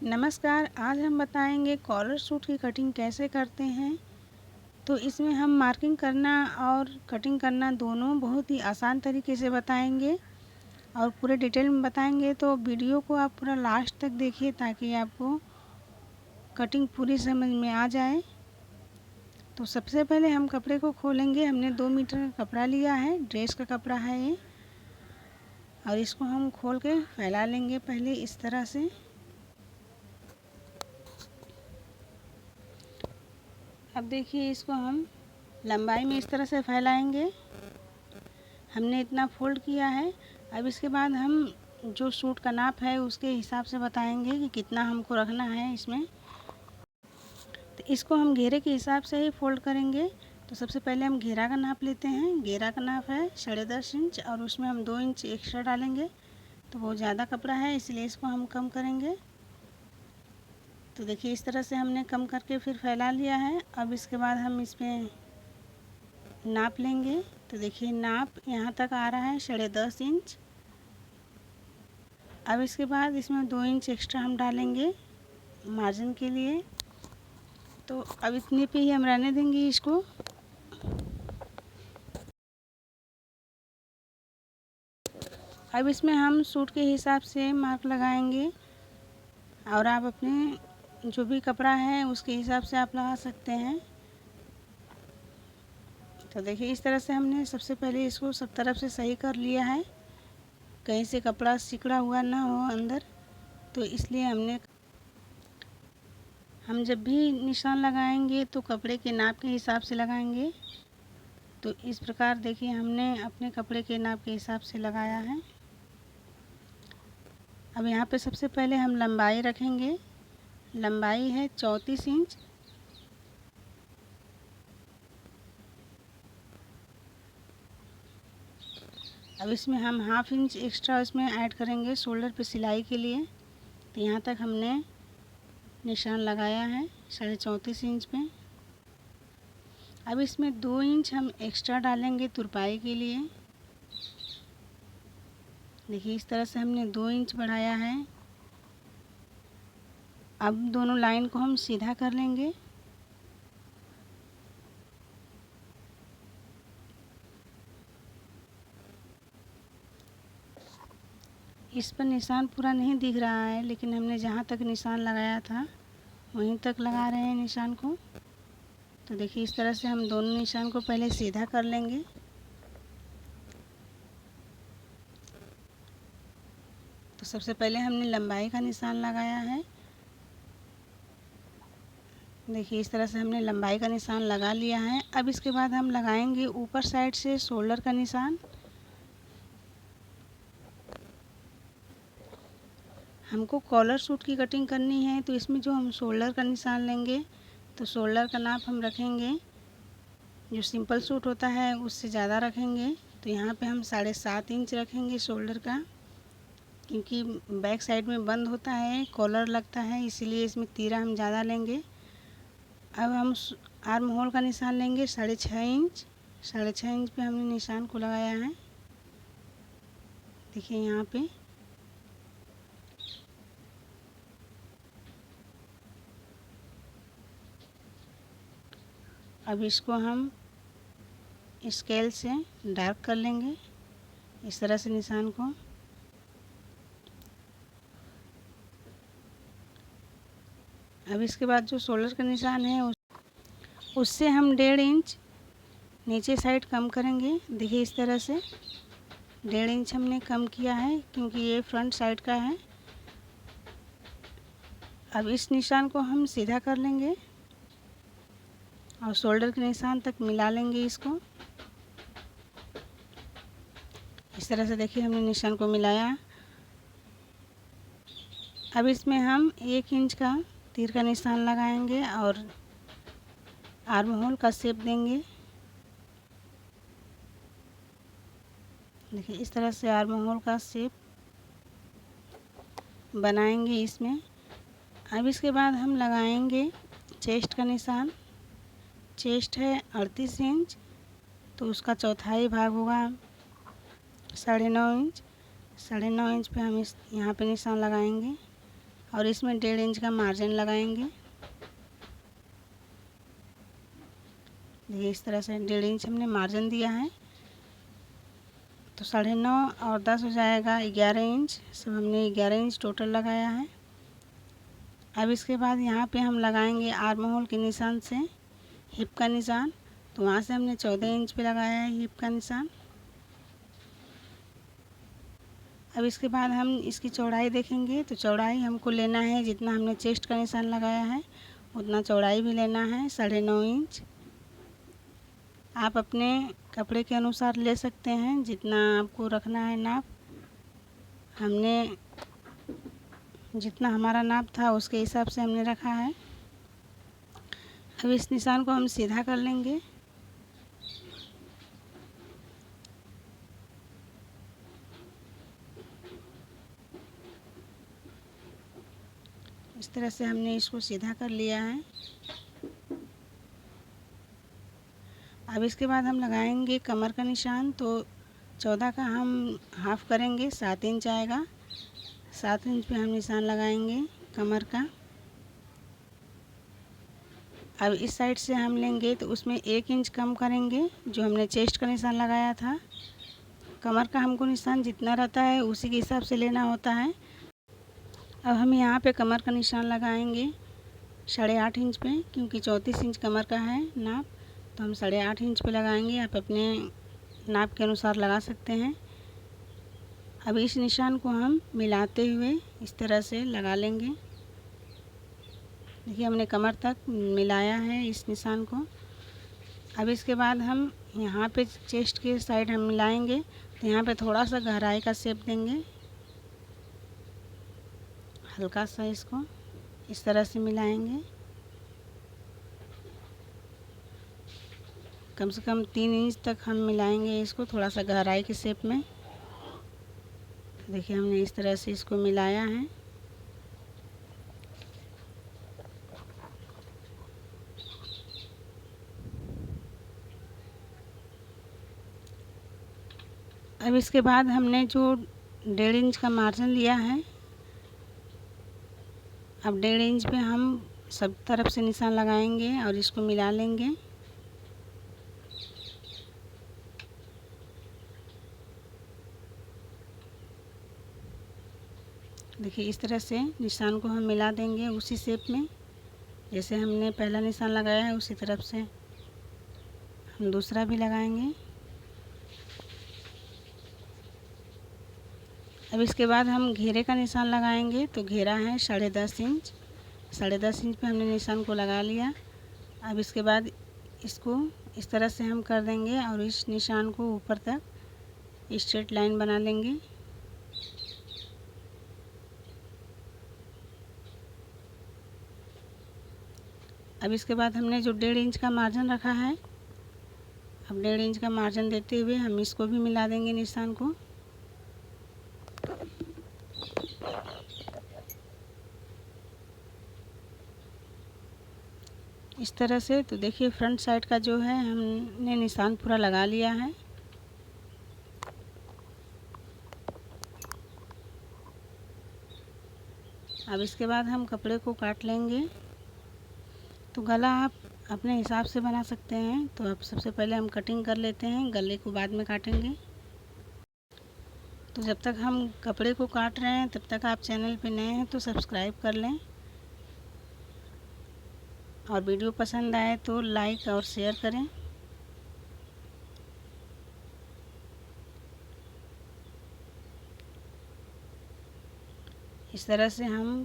नमस्कार। आज हम बताएंगे कॉलर सूट की कटिंग कैसे करते हैं। तो इसमें हम मार्किंग करना और कटिंग करना दोनों बहुत ही आसान तरीके से बताएंगे और पूरे डिटेल में बताएंगे। तो वीडियो को आप पूरा लास्ट तक देखिए ताकि आपको कटिंग पूरी समझ में आ जाए। तो सबसे पहले हम कपड़े को खोलेंगे। हमने 2 मीटर का कपड़ा लिया है, ड्रेस का कपड़ा है ये, और इसको हम खोल के फैला लेंगे पहले इस तरह से। अब देखिए, इसको हम लंबाई में इस तरह से फैलाएंगे। हमने इतना फोल्ड किया है। अब इसके बाद हम जो सूट का नाप है उसके हिसाब से बताएंगे कि कितना हमको रखना है इसमें। तो इसको हम घेरे के हिसाब से ही फोल्ड करेंगे। तो सबसे पहले हम घेरा का नाप लेते हैं। घेरा का नाप है 10.5 इंच और उसमें हम 2 इंच एक्स्ट्रा डालेंगे। तो वो ज़्यादा कपड़ा है इसलिए इसको हम कम करेंगे। तो देखिए, इस तरह से हमने कम करके फिर फैला लिया है। अब इसके बाद हम इसमें नाप लेंगे। तो देखिए, नाप यहाँ तक आ रहा है 10.5 इंच। अब इसके बाद इसमें 2 इंच एक्स्ट्रा हम डालेंगे मार्जिन के लिए। तो अब इतने पे ही हम रहने देंगे इसको। अब इसमें हम सूट के हिसाब से मार्क लगाएंगे और आप अपने जो भी कपड़ा है उसके हिसाब से आप लगा सकते हैं। तो देखिए, इस तरह से हमने सबसे पहले इसको सब तरफ से सही कर लिया है, कहीं से कपड़ा सिकुड़ा हुआ ना हो अंदर। तो इसलिए हम जब भी निशान लगाएंगे तो कपड़े के नाप के हिसाब से लगाएंगे। तो इस प्रकार देखिए, हमने अपने कपड़े के नाप के हिसाब से लगाया है। अब यहाँ पे सबसे पहले हम लंबाई रखेंगे। लंबाई है 34 इंच। अब इसमें हम हाफ इंच एक्स्ट्रा इसमें ऐड करेंगे शोल्डर पे सिलाई के लिए। तो यहाँ तक हमने निशान लगाया है 34.5 इंच पे। अब इसमें 2 इंच हम एक्स्ट्रा डालेंगे तुरपाई के लिए। देखिए, इस तरह से हमने 2 इंच बढ़ाया है। अब दोनों लाइन को हम सीधा कर लेंगे। इस पर निशान पूरा नहीं दिख रहा है, लेकिन हमने जहाँ तक निशान लगाया था वहीं तक लगा रहे हैं निशान को। तो देखिए, इस तरह से हम दोनों निशान को पहले सीधा कर लेंगे। तो सबसे पहले हमने लंबाई का निशान लगाया है। देखिए, इस तरह से हमने लंबाई का निशान लगा लिया है। अब इसके बाद हम लगाएंगे ऊपर साइड से शोल्डर का निशान। हमको कॉलर सूट की कटिंग करनी है, तो इसमें जो हम शोल्डर का निशान लेंगे, तो शोल्डर का नाप हम रखेंगे जो सिंपल सूट होता है उससे ज़्यादा रखेंगे। तो यहाँ पे हम 7.5 इंच रखेंगे शोल्डर का, क्योंकि बैक साइड में बंद होता है, कॉलर लगता है, इसीलिए इसमें तीरा हम ज़्यादा लेंगे। अब हम आर्म होल का निशान लेंगे 6.5 इंच। 6.5 इंच पे हमने निशान को लगाया है। देखिए यहाँ पे। अब इसको हम स्केल से डार्क कर लेंगे इस तरह से निशान को। अब इसके बाद जो शोल्डर का निशान है उससे हम 1.5 इंच नीचे साइड कम करेंगे। देखिए, इस तरह से 1.5 इंच हमने कम किया है क्योंकि ये फ्रंट साइड का है। अब इस निशान को हम सीधा कर लेंगे और शोल्डर के निशान तक मिला लेंगे इसको। इस तरह से देखिए, हमने निशान को मिलाया। अब इसमें हम 1 इंच का तीर का निशान लगाएंगे और आर्म होल का शेप देंगे। देखिए, इस तरह से आर्म होल का शेप बनाएंगे इसमें। अब इसके बाद हम लगाएंगे चेस्ट का निशान। चेस्ट है 38 इंच, तो उसका चौथाई भाग होगा 9.5 इंच। 9.5 इंच पे हम यहाँ पे निशान लगाएंगे। और इसमें 1.5 इंच का मार्जिन लगाएंगे। देखिए इस तरह से 1.5 इंच हमने मार्जिन दिया है, तो 9.5 और 10 हो जाएगा 11 इंच। सब हमने 11 इंच टोटल लगाया है। अब इसके बाद यहाँ पे हम लगाएंगे आर्म होल के निशान से हिप का निशान, तो वहाँ से हमने 14 इंच पे लगाया है हिप का निशान। अब इसके बाद हम इसकी चौड़ाई देखेंगे, तो चौड़ाई हमको लेना है जितना हमने चेस्ट का निशान लगाया है उतना चौड़ाई भी लेना है 9.5 इंच। आप अपने कपड़े के अनुसार ले सकते हैं जितना आपको रखना है नाप। हमने जितना हमारा नाप था उसके हिसाब से हमने रखा है। अब इस निशान को हम सीधा कर लेंगे। इस तरह से हमने इसको सीधा कर लिया है। अब इसके बाद हम लगाएंगे कमर का निशान, तो 14 का हम हाफ करेंगे, 7 इंच आएगा। 7 इंच पे हम निशान लगाएंगे कमर का। अब इस साइड से हम लेंगे तो उसमें 1 इंच कम करेंगे जो हमने चेस्ट का निशान लगाया था। कमर का हमको निशान जितना रहता है उसी के हिसाब से लेना होता है। अब हम यहाँ पे कमर का निशान लगाएंगे 8.5 इंच पे, क्योंकि 34 इंच कमर का है नाप, तो हम 8.5 इंच पे लगाएंगे। आप अपने नाप के अनुसार लगा सकते हैं। अब इस निशान को हम मिलाते हुए इस तरह से लगा लेंगे। देखिए हमने कमर तक मिलाया है इस निशान को। अब इसके बाद हम यहाँ पे चेस्ट के साइड हम मिलाएंगे, तो यहाँ पे थोड़ा सा गहराई का शेप देंगे, हल्का सा इसको इस तरह से मिलाएंगे। कम से कम 3 इंच तक हम मिलाएंगे इसको, थोड़ा सा गहराई के शेप में। देखिए हमने इस तरह से इसको मिलाया है। अब इसके बाद हमने जो 1.5 इंच का मार्जिन लिया है, अब 1.5 इंच पे हम सब तरफ से निशान लगाएंगे और इसको मिला लेंगे। देखिए इस तरह से निशान को हम मिला देंगे उसी शेप में, जैसे हमने पहला निशान लगाया है उसी तरफ से हम दूसरा भी लगाएंगे। अब इसके बाद हम घेरे का निशान लगाएंगे, तो घेरा है 10.5 इंच। 10.5 इंच पे हमने निशान को लगा लिया। अब इसके बाद इसको इस तरह से हम कर देंगे और इस निशान को ऊपर तक स्ट्रेट लाइन बना लेंगे। अब इसके बाद हमने जो 1.5 इंच का मार्जिन रखा है, अब 1.5 इंच का मार्जिन देते हुए हम इसको भी मिला देंगे निशान को। इस तरह से। तो देखिए फ्रंट साइड का जो है हमने निशान पूरा लगा लिया है। अब इसके बाद हम कपड़े को काट लेंगे। तो गला आप अपने हिसाब से बना सकते हैं, तो अब सबसे पहले हम कटिंग कर लेते हैं, गले को बाद में काटेंगे। तो जब तक हम कपड़े को काट रहे हैं तब तक आप चैनल पे नए हैं तो सब्सक्राइब कर लें, और वीडियो पसंद आए तो लाइक और शेयर करें। इस तरह से हम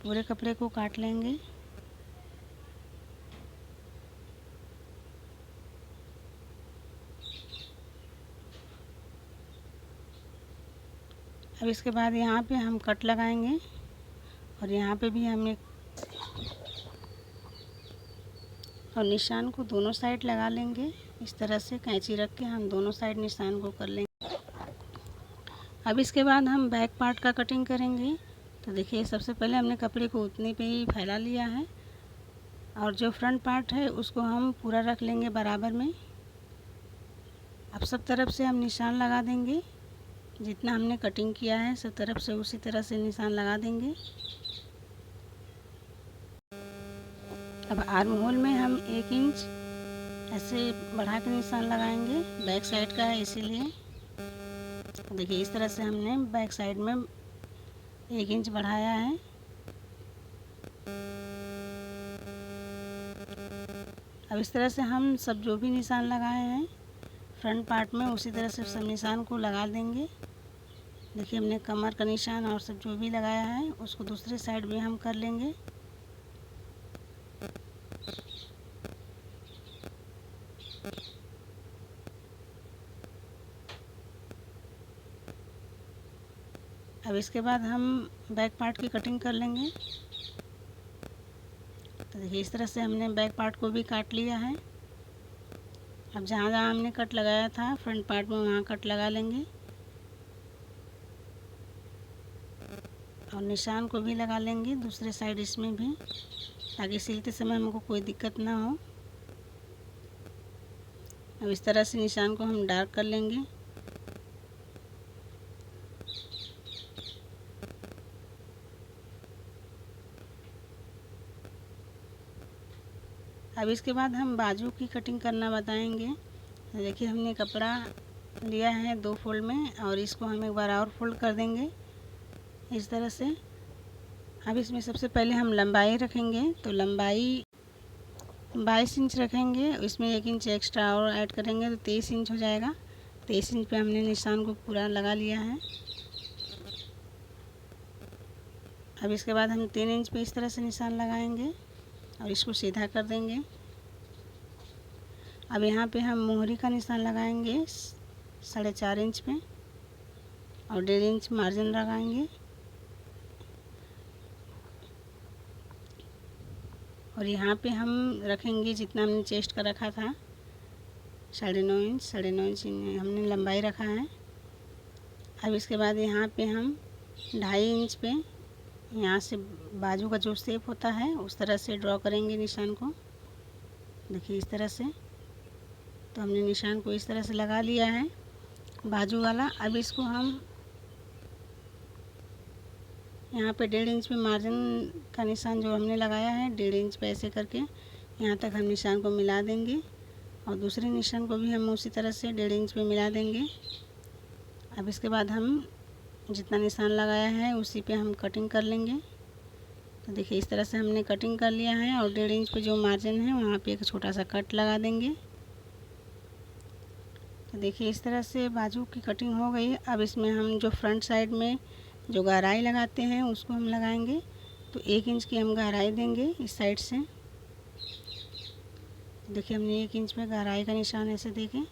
पूरे कपड़े को काट लेंगे। अब इसके बाद यहाँ पे हम कट लगाएंगे और यहाँ पे भी हम एक और निशान को दोनों साइड लगा लेंगे। इस तरह से कैंची रख के हम दोनों साइड निशान को कर लेंगे। अब इसके बाद हम बैक पार्ट का कटिंग करेंगे। तो देखिए सबसे पहले हमने कपड़े को उतने पे ही फैला लिया है, और जो फ्रंट पार्ट है उसको हम पूरा रख लेंगे बराबर में। अब सब तरफ से हम निशान लगा देंगे जितना हमने कटिंग किया है सब तरफ से उसी तरह से निशान लगा देंगे। अब आर्म होल में हम 1 इंच ऐसे बढ़ा के निशान लगाएंगे, बैक साइड का है इसीलिए। देखिए इस तरह से हमने बैक साइड में 1 इंच बढ़ाया है। अब इस तरह से हम सब जो भी निशान लगाए हैं फ्रंट पार्ट में उसी तरह से सब निशान को लगा देंगे। देखिए हमने कमर का निशान और सब जो भी लगाया है उसको दूसरे साइड भी हम कर लेंगे। अब इसके बाद हम बैक पार्ट की कटिंग कर लेंगे। तो देखिए इस तरह से हमने बैक पार्ट को भी काट लिया है। अब जहाँ जहाँ हमने कट लगाया था फ्रंट पार्ट में वहाँ कट लगा लेंगे और निशान को भी लगा लेंगे दूसरे साइड इसमें भी, ताकि सिलते समय हमको कोई दिक्कत ना हो। अब इस तरह से निशान को हम डार्क कर लेंगे। अब इसके बाद हम बाजू की कटिंग करना बताएंगे। देखिए हमने कपड़ा लिया है 2 फोल्ड में और इसको हम एक बार और फोल्ड कर देंगे इस तरह से। अब इसमें सबसे पहले हम लंबाई रखेंगे, तो लंबाई 22 इंच रखेंगे, इसमें 1 इंच एक्स्ट्रा और ऐड करेंगे तो 23 इंच हो जाएगा। 23 इंच पे हमने निशान को पूरा लगा लिया है। अब इसके बाद हम 3 इंच पे इस तरह से निशान लगाएंगे और इसको सीधा कर देंगे। अब यहाँ पे हम मोहरी का निशान लगाएंगे 4.5 इंच पे और 1.5 इंच मार्जिन लगाएंगे और यहाँ पे हम रखेंगे जितना हमने चेस्ट का रखा था 9.5 इंच। 9.5 इंच हमने लंबाई रखा है। अब इसके बाद यहाँ पे हम 2.5 इंच पे यहाँ से बाजू का जो शेप होता है उस तरह से ड्रॉ करेंगे निशान को। देखिए इस तरह से, तो हमने निशान को इस तरह से लगा लिया है बाजू वाला। अब इसको हम यहाँ पे 1.5 इंच पे मार्जिन का निशान जो हमने लगाया है 1.5 इंच पे ऐसे करके यहाँ तक हम निशान को मिला देंगे और दूसरे निशान को भी हम उसी तरह से 1.5 इंच पे मिला देंगे। अब इसके बाद हम जितना निशान लगाया है उसी पे हम कटिंग कर लेंगे। तो देखिए इस तरह से हमने कटिंग कर लिया है और 1.5 इंच पे जो मार्जिन है वहाँ पे एक छोटा सा कट लगा देंगे। तो देखिए इस तरह से बाजू की कटिंग हो गई। अब इसमें हम जो फ्रंट साइड में जो गहराई लगाते हैं उसको हम लगाएंगे, तो 1 इंच की हम गहराई देंगे इस साइड से। देखिए हमने 1 इंच पे गहराई का निशान ऐसे देखें